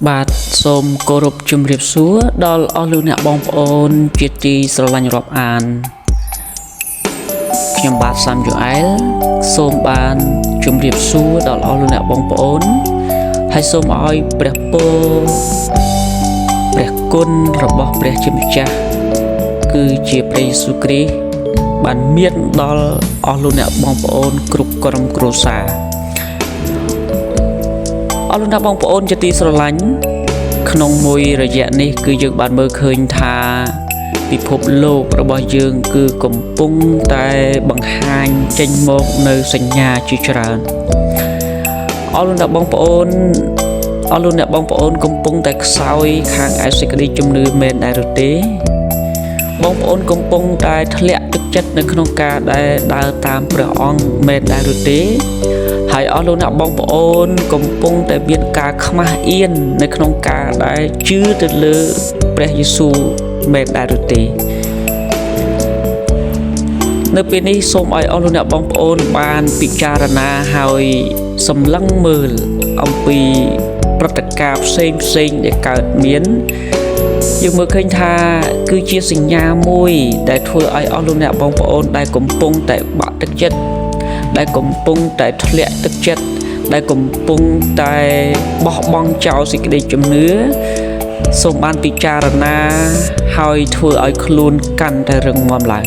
បាទសូមគោរពជម្រាបសួរដល់អស់លោកអ្នកបងប្អូនជាទីស្រឡាញ់រាប់អានខ្ញុំបាទសាមយូអែលសូមបានជម្រាបសួរដល់អស់លោកអ្នកបងប្អូនហើយសូមឲ្យព្រះពរព្រះគុណរបស់ព្រះជាម្ចាស់គឺជាព្រះយេស៊ូវគ្រីស្ទបានមានដល់អស់លោកអ្នកបងប្អូនគ្រប់ក្រុមគ្រួសារអស់លោកអ្នកបងប្អូនជាទីស្រឡាញ់ក្នុងមួយរយៈនេះគឺយើងបានមើលឃើញថាពិភពលោករបស់យើងគឺកំពុងតែបង្ហាញចេញមកនៅសញ្ញាជាច្រើនអស់លោកអ្នកបងប្អូនកំពុងតែខ្សោយខាងឯសេចក្តីជំនឿមែនដែរឬទេបងប្អូនកំពុងតែធ្លាក់ទឹកចិត្តនៅក្នុងការដែលដើរតាមព្រះអង្គមែនដែរឬទេហើយអស់លោកអ្នកបងប្អូនកំពុងតែមានការខ្មាស់អៀននៅក្នុងការដែលជឿទៅលើព្រះយេស៊ូវមែនដែរឬទេនៅពេលនេះសូមឲ្យអស់លោកអ្នកបងប្អូនបានពិចារណាហើយសម្លឹងមើលអំពីព្រឹត្តិការណ៍ផ្សេងដែលកើតមានយើងមើលឃើញថាគឺជាសញ្ញាមួយដែលធ្វើឲ្យអស់លោកអ្នកបងប្អូនដែលកំពុងតែបាក់ទឹកចិត្តដែលកំពុងតែធ្លាក់ទឹកចិត្តដែលកំពុងតែបោះបង់ចោលសេចក្តីជំនឿសូមបានពិចារណាហើយធ្វើឲ្យខ្លួនកាន់តែរឹងមាំឡើង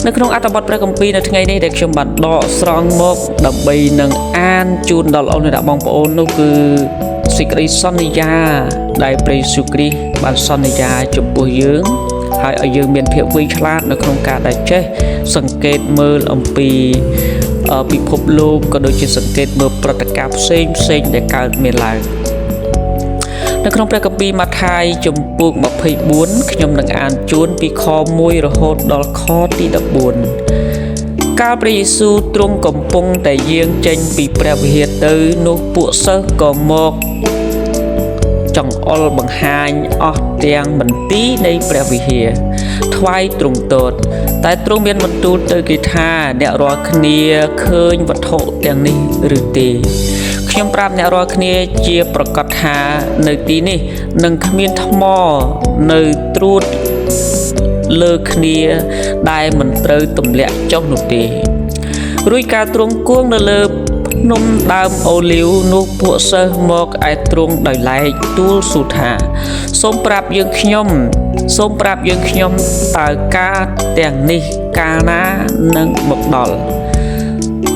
នៅក្នុងអត្ថបទព្រះគម្ពីរនៅថ្ងៃនេះដែលខ្ញុំបានដកស្រង់មកដើម្បីនឹងអានជូនដល់អស់លោកអ្នកបងប្អូននោះគឺសេចក្តីសន្យាដែលព្រះយេស៊ូវគ្រីស្ទបានសន្យាចំពោះយើងហើយឲ្យយើងមានភាពវៃឆ្លាតនៅក្នុងការដែលចេះសង្កេតមើលអំពីពិភពលោកក៏ដូចជាសង្កេតមើលព្រឹត្តិការណ៍ផ្សេងដែលកើតមានឡើងនៅក្នុងព្រះគម្ពីរម៉ាថាយជំពូក24ខ្ញុំនឹងអានជូនពីខ1រហូតដល់ខទី14កាលព្រះយេស៊ូវទ្រង់កំពុងតែយាងចេញពីព្រះវិហារទៅនោះពួកសិស្សក៏មកចង្អុលបង្ហាញអស់ទាំងមន្ទីរនៃព្រះវិហារថ្វាយទ្រង់ទតតែទ្រង់មានបន្ទូលទៅគេថាអ្នករាល់គ្នាឃើញវត្ថុទាំងនេះឬទេខ្ញុំប្រាប់អ្នករាល់គ្នាជាប្រកាសថានៅទីនេះនឹងគ្មានថ្មនៅត្រួតលើគ្នាដែលមិនត្រូវទម្លាក់ចុះនោះទេរួចការទ្រង់គង់នៅលើភ្នំដើមអូលីវនោះពួកសិស្សមកឯទ្រង់ដោយឡែកទូលសួរថាសូមប្រាប់យើងខ្ញុំតើការទាំងនេះកាលណានឹងមកដល់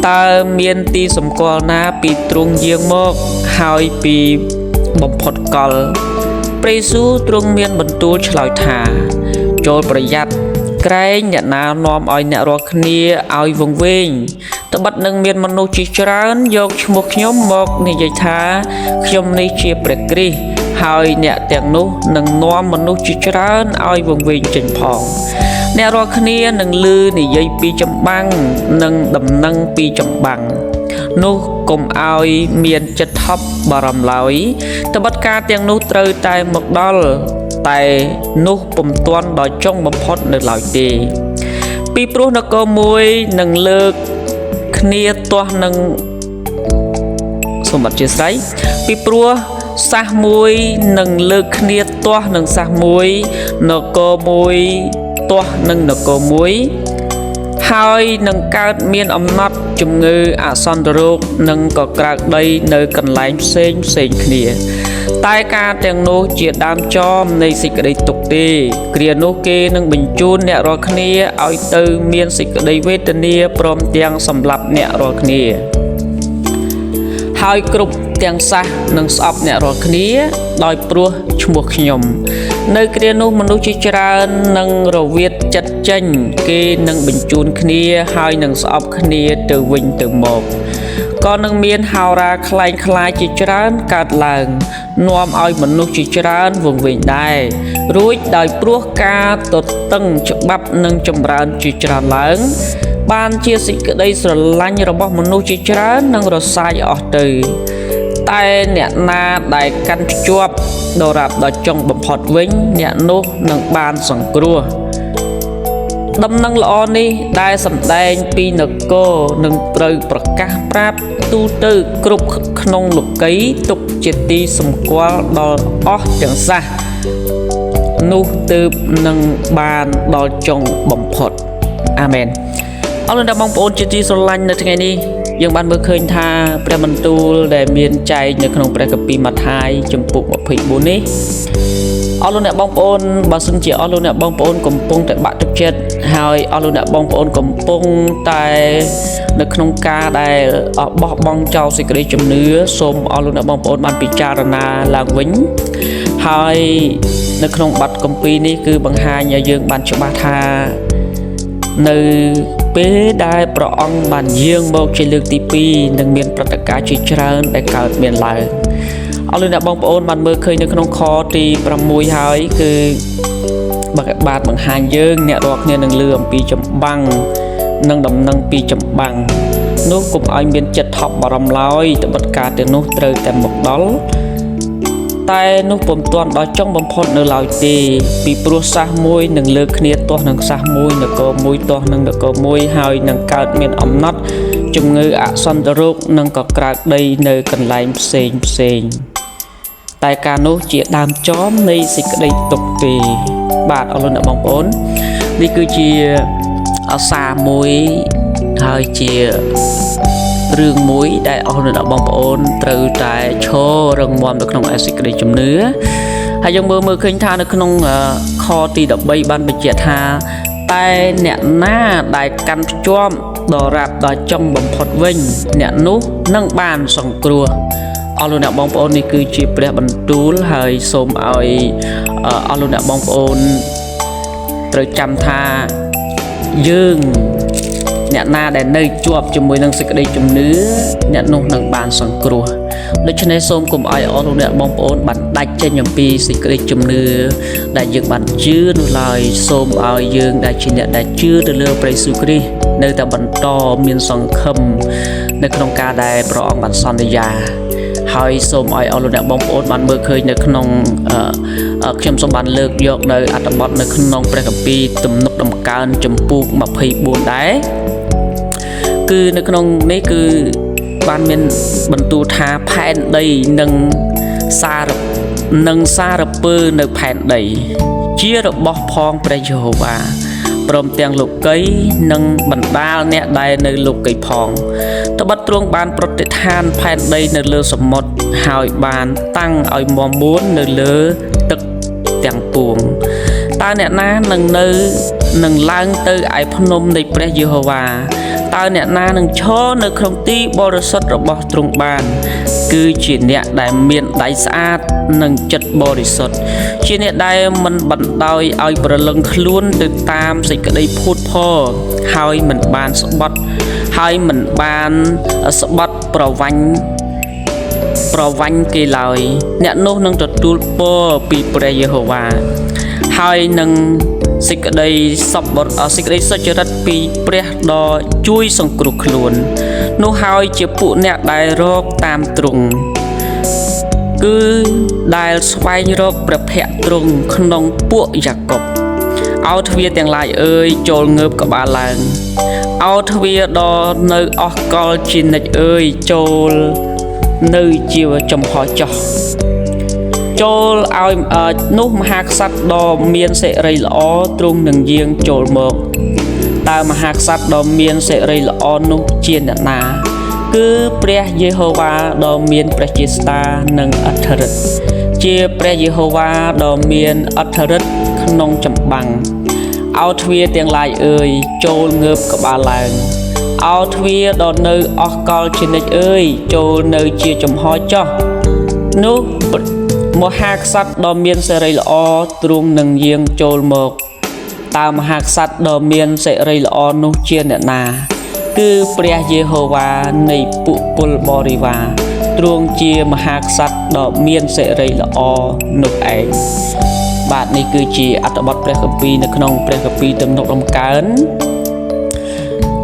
តើមានទីសម្គាល់ណាពីទ្រង់យាងមកហើយពីបំផុតកលព្រះយេស៊ូវទ្រង់មានបន្ទូលឆ្លើយថាចូលប្រយ័ត្នក្រែងអ្នកណានាំឲ្យអ្នករាល់គ្នាឲ្យវង្វេងត្បិតនឹងមានមនុស្សជាច្រើនយកឈ្មោះខ្ញុំមកនិយាយថាខ្ញុំនេះជាព្រះគ្រីស្ទហើយអ្នកទាំងនោះនឹងនាំមនុស្សជាច្រើនឲ្យវង្វេងចេញផងអ្នករាល់គ្នានឹងឮនិយាយពីចម្បាំងនិងដំណឹងពីចម្បាំងនោះកុំឲ្យមានចិត្តថប់បារម្ភឡើយត្បិតការទាំងនោះត្រូវតែមកដល់តែនោះពុំទាន់ដល់ចុងបំផុតនៅឡើយទេពីព្រោះនគរមួយនឹងលើកគ្នាទាស់នឹងសម្បត្តិជាស្រ័យពីព្រោះសាសមួយនឹងលើកគ្នាទាស់នឹងសាសមួយនគរមួយទាស់នឹងនគរមួយហើយនឹងកើតមានអំណត់ជំងឺអសន្នរោគនិងក៏ក្រើកដីនៅកន្លែងផ្សេងគ្នាតែការទាំងនោះជាដើមចមនៃសេចក្តីទុក្ខទេគ្រានោះគេនឹងបញ្ជូនអ្នករាល់គ្នាឲ្យទៅមានសេចក្តីវេទនាព្រមទាំងសម្លាប់អ្នករាល់គ្នាហើយគ្រប់ទាំងសះនឹងស្អប់អ្នករាល់គ្នាដោយព្រោះឈ្មោះខ្ញុំនៅគ្រានោះមនុស្សជាច្រើននឹងរវាទចិត្តចេញគេនឹងបញ្ជូនគ្នាហើយនឹងស្អប់គ្នាទៅវិញទៅមកក៏នឹងមានហោរាคล้ายជាច្រើនកើតឡើងនាំឲ្យមនុស្សជាច្រើនវង្វេងដែររួចដោយព្រោះការទទឹងច្បាប់នឹងចម្រើនជាច្រើនឡើងបានជាសេចក្តីស្រឡាញ់របស់មនុស្សជាច្រើននឹងរសាយអស់ទៅតែអ្នកណាដែលកាន់ភ្ជាប់ដរាបដល់ចុងបំផុតវិញអ្នកនោះនឹងបានសង្គ្រោះ ដំណឹងល្អនេះដែលសម្ដែងពីនគរនឹងត្រូវប្រកាសប្រាប់ទូទៅគ្រប់ក្នុងលោកីទុកជាទីសម្គាល់ដល់អស់ទាំងសះនោះទើបនឹងបានដល់ចុងបំផុតអាមែនអរលោកអ្នកបងប្អូនជាទីស្រឡាញ់នៅថ្ងៃនេះយើងបានមើលឃើញថាព្រះបន្ទូលដែលមានចែកនៅក្នុងព្រះគម្ពីរម៉ាថាយជំពូក24នេះអរលោកអ្នកបងប្អូនបើសិនជាអរលោកអ្នកបងប្អូនកំពុងតែបាក់ទឹកចិត្តហើយអរលោកអ្នកបងប្អូនកំពុងតែនៅក្នុងការដែលបោះបង់ចោលសេចក្តីជំនឿសូមអរលោកអ្នកបងប្អូនបានពិចារណាឡើងវិញហើយនៅក្នុងបទគម្ពីរនេះគឺបង្ហាញឲ្យយើងបានច្បាស់ថានៅពេលដែលព្រះអង្គបានយាងមកជាលើកទី2នឹងមានព្រឹត្តិការណ៍ជាច្រើនដែលកើតមានឡើងអរលោកអ្នកបងប្អូនបានមើលឃើញនៅក្នុងខទី6ហើយគឺបាទបង្ហាញយើងអ្នករាល់គ្នានឹងលឺអំពីចម្បាំងនិងដំណឹងពីចម្បាំងនោះកុំឲ្យមានចិត្តថប់បារម្ភឡើយត្បិតការទាំងនោះត្រូវតែមកដល់តែនោះពុំទាន់ដល់ចុងបំផុតនៅឡើយទេពីព្រោះសាសមួយនឹងលើកគ្នាទាស់នឹងសាសមួយនគរមួយទាស់នឹងនគរមួយហើយនឹងកើតមានអំណត់ជំងឺអសន្តិរោគនិងក៏ក្រើកដីនៅកន្លែងផ្សេងតែការនោះជាដើមចមនៃសេចក្តីទុក្ខទេបាទអរលោកអ្នកបងប្អូននេះគឺជាអសារមួយហើយជារឿងមួយដែលអស់លោកអ្នកបងប្អូនត្រូវតែឈររឹងមាំនៅក្នុងសេចក្តីជំនឿហើយយើងមើលឃើញថានៅក្នុងខទី13បានបញ្ជាក់ថាតែអ្នកណាដែលកាន់ភ្ជាប់ដល់រាប់ដល់ចុងបំផុតវិញអ្នកនោះនឹងបានសង្គ្រោះអរលោកអ្នកបងប្អូននេះគឺជាព្រះបន្ទូលហើយសូមឲ្យអរលោកអ្នកបងប្អូនត្រូវចាំថាយើងអ្នកណាដែលនៅជាប់ជាមួយនឹងសេចក្តីជំនឿអ្នកនោះនឹងបានសង្គ្រោះដូច្នេះសូមកុំឲ្យអរលោកអ្នកបងប្អូនបានដាច់ចេញអំពីសេចក្តីជំនឿដែលយើងបានជឿនោះឡើយសូមឲ្យយើងដែលជាអ្នកដែលជឿទៅលើព្រះយេស៊ូវគ្រីស្ទនៅតែបន្តមានសង្ឃឹមនៅក្នុងការដែលព្រះអង្គបានសន្យាហើយសូមឲ្យអរលោកអ្នកបងប្អូនបានមើលឃើញនៅក្នុងខ្ញុំសូមបានលើកយកនៅអត្ថបទនៅក្នុងព្រះគម្ពីរទំនុកដំកើងចំពូក24ដែរគឺនៅក្នុងនេះគឺបានមានបន្ទូលថាផែនដីនិងសារពើនៅផែនដីជារបស់ផងព្រះយេហូវ៉ាព្រមទាំងលោកីនិងបណ្ដាលអ្នកដែលនៅលោកីផងត្បិតទ្រង់បានប្រតិឋានផែនដីនៅលើសមុទ្រហើយបានតាំងឲ្យមាំមួននៅលើទឹកទាំងពួងតើអ្នកណានឹងឡើងទៅឯភ្នំនៃព្រះយេហូវ៉ាតើអ្នកណានឹងឈរនៅក្នុងទីបរិសុទ្ធរបស់ទ្រង់បានគឺជាអ្នកដែលមានដៃស្អាតនិងចិត្តបរិសុទ្ធជាអ្នកដែលមិនបណ្ដោយឲ្យប្រលឹងខ្លួនទៅតាមសេចក្តីភូតភរហើយមិនបានស្បត់ប្រវាញ់គេឡើយអ្នកនោះនឹងទទួលពរពីព្រះយេហូវ៉ាហើយនឹងសេចក្តីសុចរិតពីព្រះដ៏ជួយសង្គ្រោះខ្លួននោះហើយជាពួកអ្នកដែលរកតាមទ្រង់គឺដែលស្វែងរកព្រះភ័ក្ត្រទ្រង់ក្នុងពួកយ៉ាកុបអោទ្វារទាំងឡាយអើយចូលងើបក្បាលឡើងអោទ្វារដ៏នៅអស់កលជានិច្ចអើយចូលនៅជាចំហចោះចូលឲ្យនោះមហាក្សត្រដ៏មានសិរីល្អទ្រង់នឹងយាងចូលមកតើមហាក្សត្រដ៏មានសិរីល្អនោះជាអ្នកណាគឺព្រះយេហូវ៉ាដ៏មានព្រះជាស្តានិងអធិឫទ្ធិជាព្រះយេហូវ៉ាដ៏មានអធិឫទ្ធិក្នុងចម្បាំងអោទ្វារទាំងឡាយអើយចូលងើបក្បាលឡើងអោទ្វារដ៏នៅអស់កលជានិច្ចអើយចូលនៅជាចំហចោះនោះមហាក្សត្រដ៏មានសិរីល្អទ្រង់នឹងយាងចូលមកតើមហាក្សត្រដ៏មានសិរីល្អនោះជាអ្នកណាគឺព្រះយេហូវ៉ានៃពួកពលបរិវារទ្រង់ជាមហាក្សត្រដ៏មានសិរីល្អនោះឯងបាទនេះគឺជាអត្ថបទព្រះគម្ពីរនៅក្នុងព្រះគម្ពីរទំនុកដំកើង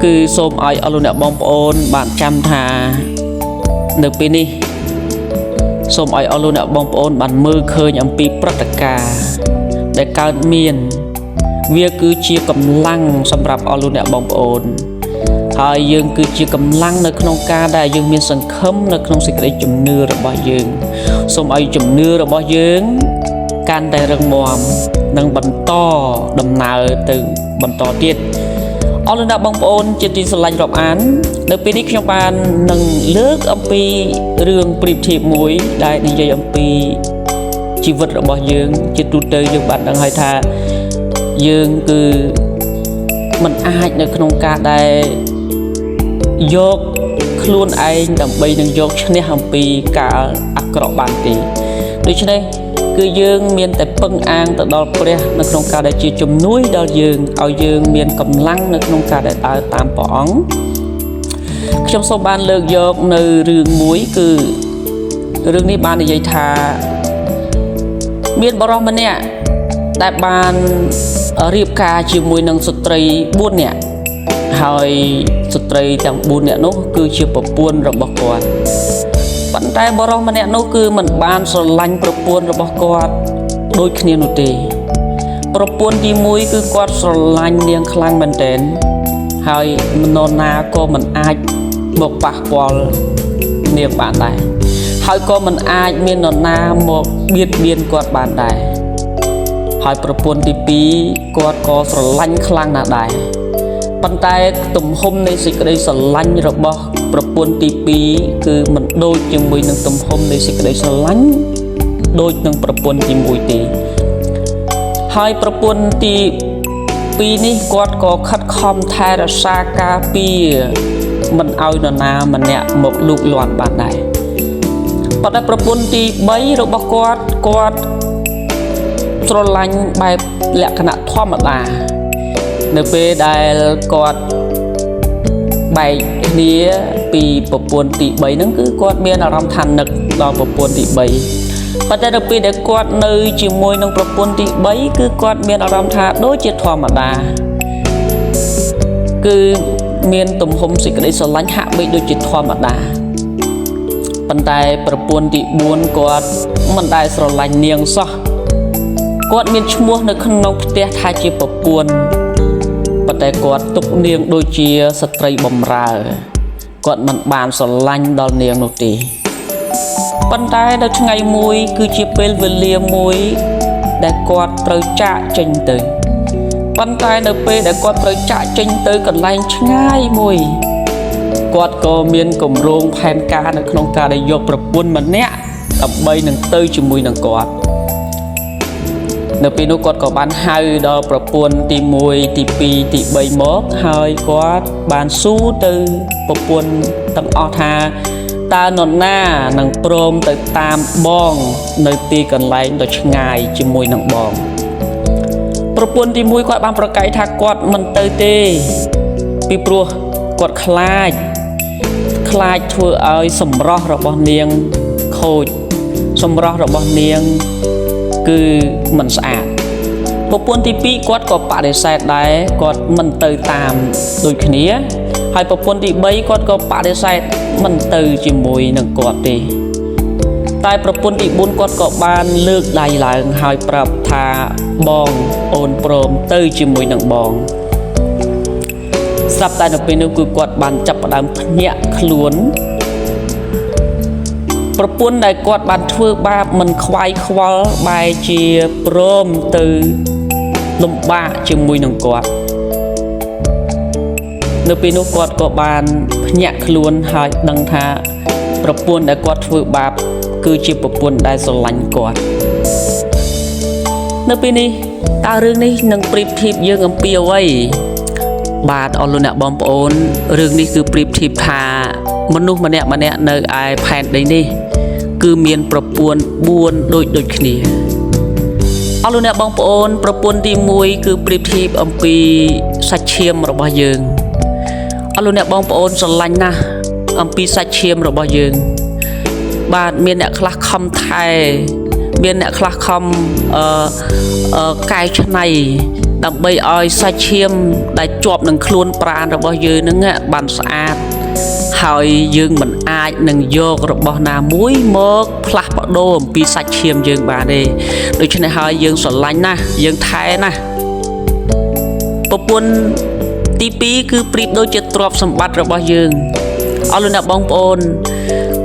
គឺសូមឲ្យអរលោកអ្នកបងប្អូនបានចាំថានៅពេលនេះសូមឲ្យអរលោកអ្នកបងប្អូនបានមើលឃើញអំពីព្រឹត្តិការណ៍ដែលកើតមាន វាគឺជាកម្លាំងសម្រាប់អស់លោកអ្នកបងប្អូនហើយយើងគឺជាកម្លាំងនៅក្នុងការដែលយើងមានសង្ឃឹមនៅក្នុងសេចក្តីជំនឿរបស់យើងសូមឲ្យជំនឿរបស់យើងកាន់តែរឹងមាំនិងបន្តដំណើរទៅបន្តទៀតអស់លោកអ្នកបងប្អូនជាទីស្រឡាញ់រាប់អាននៅពេលនេះខ្ញុំបាននឹងលើកអំពីរឿងប្រៀបធៀបមួយដែលនិយាយអំពីជីវិតរបស់យើងជាទូទៅយើងបានដឹងហើយថាយើងគឺមិនអាចនៅក្នុងការដែលយកខ្លួនឯងដើម្បីនឹងយកឈ្នះអំពីការអាក្រក់បានទេដូច្នេះគឺយើងមានតែពឹងអាងទៅដល់ព្រះនៅក្នុងការដែលជាជំនួយដល់យើងឲ្យយើងមានកម្លាំងនៅក្នុងការដែលដើរតាមព្រះអង្គខ្ញុំសូមបានលើកយកនៅរឿងមួយគឺរឿងនេះបាននិយាយថាមានបរិសម្នាក់ដែលបានរៀបការជាមួយនឹងស្ត្រី4នាក់ហើយស្ត្រីទាំង4នាក់នោះគឺជាប្រពន្ធរបស់គាត់ប៉ុន្តែបរិសម្នាក់នោះគឺមិនបានស្រឡាញ់ប្រពន្ធរបស់គាត់ដូចគ្នានោះទេប្រពន្ធទី1គឺគាត់ស្រឡាញ់នាងខ្លាំងមែនទែនហើយនរណាក៏មិនអាចមកប៉ះពាល់នាងបានដែរហើយក៏មិនអាចមាននរណាមកបៀតបៀនគាត់បានដែរហើយប្រពន្ធទី2គាត់ក៏ស្រឡាញ់ខ្លាំងណាស់ដែរប៉ុន្តែទំហំនៃសេចក្តីស្រឡាញ់របស់ប្រពន្ធទី2គឺមិនដូចជាមួយនឹងទំហំនៃសេចក្តីស្រឡាញ់ដូចនឹងប្រពន្ធទី1ទេហើយប្រពន្ធទី2នេះគាត់ក៏ខិតខំថែរក្សាការពារមិនឲ្យនរណាម្នាក់មកលូកលាន់បានដែរប៉ុន្តែប្រពន្ធទី3របស់គាត់ស្រឡាញ់បែបលក្ខណៈធម្មតានៅពេលដែលគាត់បែកគ្នាពីប្រពន្ធទី3ហ្នឹងគឺគាត់មានអារម្មណ៍ថានឹកដល់ប្រពន្ធទី3ប៉ុន្តែនៅពេលដែលគាត់នៅជាមួយនឹងប្រពន្ធទី3គឺគាត់មានអារម្មណ៍ថាដូចជាធម្មតាគឺមានទំហំសេចក្តីស្រឡាញ់ហាក់បីដូចជាធម្មតាប៉ុន្តែប្រពន្ធទី4គាត់មិនដែលស្រឡាញ់នាងសោះគាត់មានឈ្មោះនៅក្នុងផ្ទះថាជាប្រពន្ធប៉ុន្តែគាត់ទុកនាងដូចជាស្ត្រីបម្រើគាត់មិនបានស្រឡាញ់ដល់នាងនោះទេប៉ុន្តែនៅថ្ងៃមួយគឺជាពេលវេលាមួយដែលគាត់ត្រូវចាកចេញទៅប៉ុន្តែនៅពេលដែលគាត់ត្រូវចាកចេញទៅកន្លែងឆ្ងាយមួយគាត់ក៏មានគម្រោងផែនការនៅក្នុងការដែលយកប្រពន្ធម្នាក់ដើម្បីនឹងទៅជាមួយនឹងគាត់នៅពេលនោះគាត់ក៏បានហៅដល់ប្រពន្ធទី1ទី2ទី3មកហើយគាត់បានសួរទៅប្រពន្ធទាំងអស់ថាតើនរណានឹងព្រមទៅតាមបងនៅទីកន្លែងដ៏ឆ្ងាយជាមួយនឹងបងប្រពន្ធទី1គាត់បានប្រកែកថាគាត់មិនទៅទេពីព្រោះគាត់ខ្លាចធ្វើឲ្យសម្រស់របស់នាងខូចសម្រស់របស់នាងគឺមិនស្អាតប្រពន្ធទី2គាត់ក៏បដិសេធដែរគាត់មិនទៅតាមដូចគ្នាហើយប្រពន្ធទី3គាត់ក៏បដិសេធមិនទៅជាមួយនឹងគាត់ទេតែប្រពន្ធទី4គាត់ក៏បានលើកដៃឡើងហើយប្រាប់ថាបងអូនព្រមទៅជាមួយនឹងបងស្រាប់តែនៅពេលនោះគឺគាត់បានចាប់ផ្ដើមភ្ញាក់ខ្លួនប្រពន្ធដែលគាត់បានធ្វើបាបមិនខ្វាយខ្វល់បែរជាព្រមទៅលំបាកជាមួយនឹងគាត់នៅពេលនោះគាត់ក៏បានភ្ញាក់ខ្លួនហើយដឹងថាប្រពន្ធដែលគាត់ធ្វើបាបគឺជាប្រពន្ធដែលស្រឡាញ់គាត់នៅពេលនេះតើរឿងនេះនឹងប្រៀបធៀបយើងអំពីអ្វីបាទអស់លោកអ្នកបងប្អូនរឿងនេះគឺប្រៀបធៀបថាមនុស្សម្នាក់នៅឯផែនដីនេះគឺមានប្រពន្ធ4ដូចគ្នាអស់លោកអ្នកបងប្អូនប្រពន្ធទី1គឺប្រៀបធៀបអំពីសាច់ឈាមរបស់យើងអស់លោកអ្នកបងប្អូនស្រឡាញ់ណាស់អំពីសាច់ឈាមរបស់យើងបាទមានអ្នកខ្លះខំថែមានអ្នកខ្លះខំកែច្នៃដើម្បីឲ្យសាច់ឈាមដែលជាប់នឹងខ្លួនប្រាណរបស់យើងនឹងបានស្អាតហើយយើងមិនអាចនឹងយករបស់ណាមួយមកផ្លាស់ប្ដូរអំពីសាច់ឈាមយើងបានទេដូច្នេះហើយយើងស្រឡាញ់ណាស់យើងថែណាស់ ប្រពន្ធទី2គឺប្រៀបដូចជាទ្រព្យសម្បត្តិរបស់យើងអស់លោកអ្នកបងប្អូន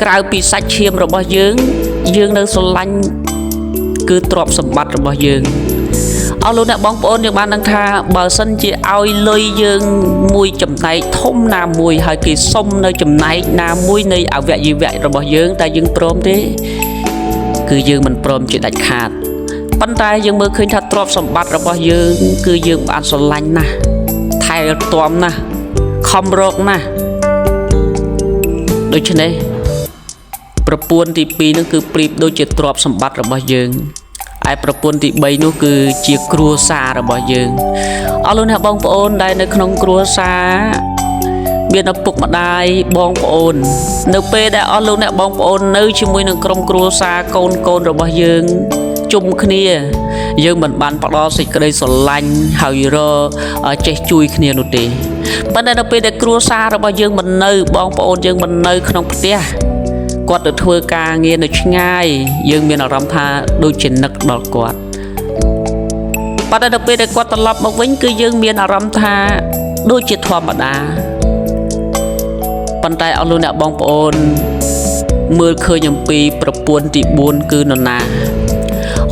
ក្រៅពីសាច់ឈាមរបស់យើងនៅស្រឡាញ់គឺទ្រព្យសម្បត្តិរបស់យើងអស់លោកអ្នកបងប្អូនយើងបានដឹងថាបើសិនជាឲ្យលុយយើងមួយចំណែកធំណាមួយហើយគេសុំនៅចំណែកណាមួយនៃអវយវៈរបស់យើងតែយើងព្រមទេគឺយើងមិនព្រមជាដាច់ខាតប៉ុន្តែយើងមើលឃើញថាទ្រព្យសម្បត្តិរបស់យើងគឺយើងបានស្រឡាញ់ណាស់ថែទាំណាស់ខំរកណាស់ដូច្នេះប្រពន្ធទី2នោះគឺប្រៀបដូចជាទ្រព្យសម្បត្តិរបស់យើងឯប្រពន្ធទី3នោះគឺជាគ្រួសាររបស់យើងអស់លោកអ្នកបងប្អូនដែលនៅក្នុងគ្រួសារមានឪពុកម្ដាយបងប្អូននៅពេលដែលអស់លោកអ្នកបងប្អូននៅជាមួយនឹងក្រុមគ្រួសារកូនរបស់យើងជុំគ្នាយើងមិនបានផ្ដល់សេចក្តីស្រឡាញ់ហើយចេះជួយគ្នានោះទេប៉ុន្តែនៅពេលដែលគ្រួសាររបស់យើងមិននៅបងប្អូនយើងមិននៅក្នុងផ្ទះគាត់ទៅធ្វើការងារនៅឆ្ងាយយើងមានអារម្មណ៍ថាដូចជានឹកដល់គាត់ប៉ុន្តែដល់ពេលដែលគាត់ត្រឡប់មកវិញគឺយើងមានអារម្មណ៍ថាដូចជាធម្មតាប៉ុន្តែអស់លោកអ្នកបងប្អូនមើលឃើញអំពីប្រពន្ធទី4គឺនរណា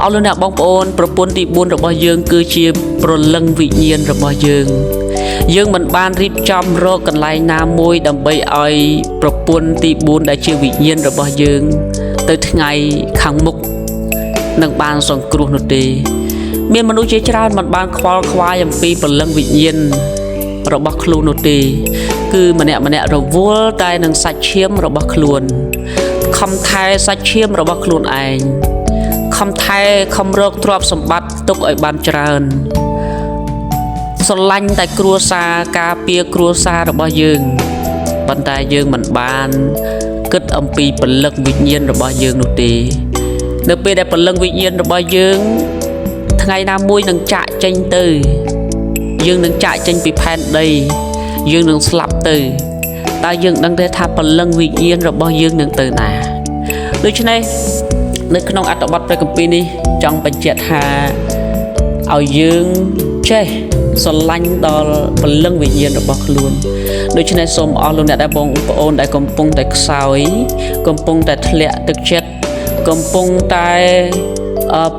អស់លោកអ្នកបងប្អូនប្រពន្ធទី4របស់យើងគឺជាព្រលឹងវិញ្ញាណរបស់យើងមិនបានរៀបចំរកកន្លែងណាមួយដើម្បីឲ្យប្រពន្ធទី4ដែលជាវិញ្ញាណរបស់យើងទៅថ្ងៃខាងមុខនឹងបានសង្គ្រោះនោះទេមានមនុស្សជាច្រើនមិនបានខ្វល់ខ្វាយអំពីព្រលឹងវិញ្ញាណរបស់ខ្លួននោះទេគឺម្នាក់រវល់តែនឹងសាច់ឈាមរបស់ខ្លួនខំថែសាច់ឈាមរបស់ខ្លួនឯងខំថែខំរកទ្រព្យសម្បត្តិទុកឲ្យបានច្រើនស្រឡាញ់តែគ្រួសារការពារគ្រួសាររបស់យើងប៉ុន្តែយើងមិនបានគិតអំពីពលឹកវិញ្ញាណរបស់យើងនោះទេនៅពេលដែលពលឹកវិញ្ញាណរបស់យើងថ្ងៃណាមួយនឹងចាក់ចេញទៅយើងនឹងចាក់ចេញពីផែនដីយើងនឹងស្លាប់ទៅតើយើងដឹងទេថាពលឹកវិញ្ញាណរបស់យើងនឹងទៅណាដូច្នេះនៅក្នុងអត្ថបទព្រះគម្ពីរនេះចង់បញ្ជាក់ថាឲ្យយើងចេះស្រឡាញ់ដល់ពលឹងវិញ្ញាណរបស់ខ្លួនដូច្នេះសូមអស់លោកអ្នកដែលបងប្អូនដែលកំពុងតែខ្សោយកំពុងតែធ្លាក់ទឹកចិត្តកំពុងតែ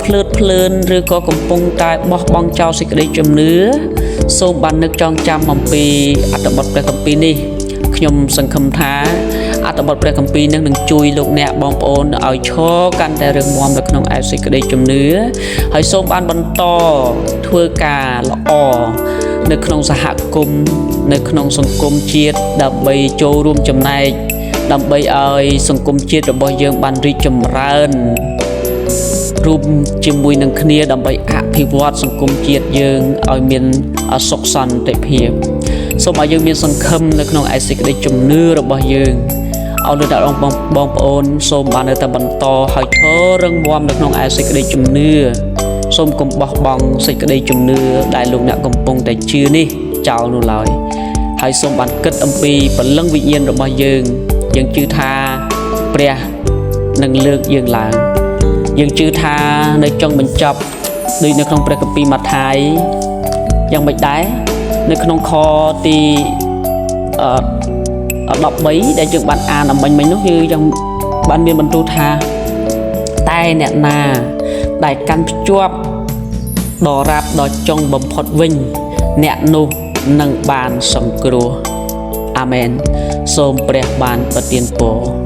ភ្លើតភ្លើនឬក៏កំពុងតែបោះបង់ចោលសេចក្តីជំនឿសូមបាននឹកចងចាំអំពីអត្ថបទព្រះគម្ពីរនេះខ្ញុំសង្ឃឹមថាអត្ថបទព្រះគម្ពីរនឹងជួយលោកអ្នកបងប្អូនឲ្យឈរកាន់តែរឹងមាំនៅក្នុងឯសេចក្តីជំនឿហើយសូមបានបន្តធ្វើការល្អនៅក្នុងសហគមន៍នៅក្នុងសង្គមជាតិដើម្បីចូលរួមចំណែកដើម្បីឲ្យសង្គមជាតិរបស់យើងបានរីកចម្រើនរួមជាមួយនឹងគ្នាដើម្បីអភិវឌ្ឍសង្គមជាតិយើងឲ្យមានសុខសន្តិភាពសូមឲ្យយើងមានសង្ឃឹមនៅក្នុងឯសេចក្តីជំនឿរបស់យើងឲ្យលោកអ្នកបងប្អូនសូមបាននៅតែបន្តឲ្យឈររឹងមាំនៅក្នុងឯសេចក្តីជំនឿសូមកុំបោះបង់សេចក្តីជំនឿដែលលោកអ្នកកំពុងតែជឿនេះចោលនោះឡើយហើយសូមបានគិតអំពីពលឹងវិញ្ញាណរបស់យើងជឿថាព្រះនឹងលើកយើងឡើងយើងជឿថានៅចុងបញ្ចប់ដូចនៅក្នុងព្រះគម្ពីរម៉ាថាយយ៉ាងម៉េចដែរនៅក្នុងខទី13ដែលយើងបានអានអំបញ្ញនោះគឺយ៉ាងបានមានបន្ទូលថាតែអ្នកណាដែលកាន់ភ្ជាប់ដល់រាបដល់ចុងបំផុតវិញអ្នកនោះនឹងបានសង្គ្រោះអាមែនសូមព្រះបានប្រទានពរ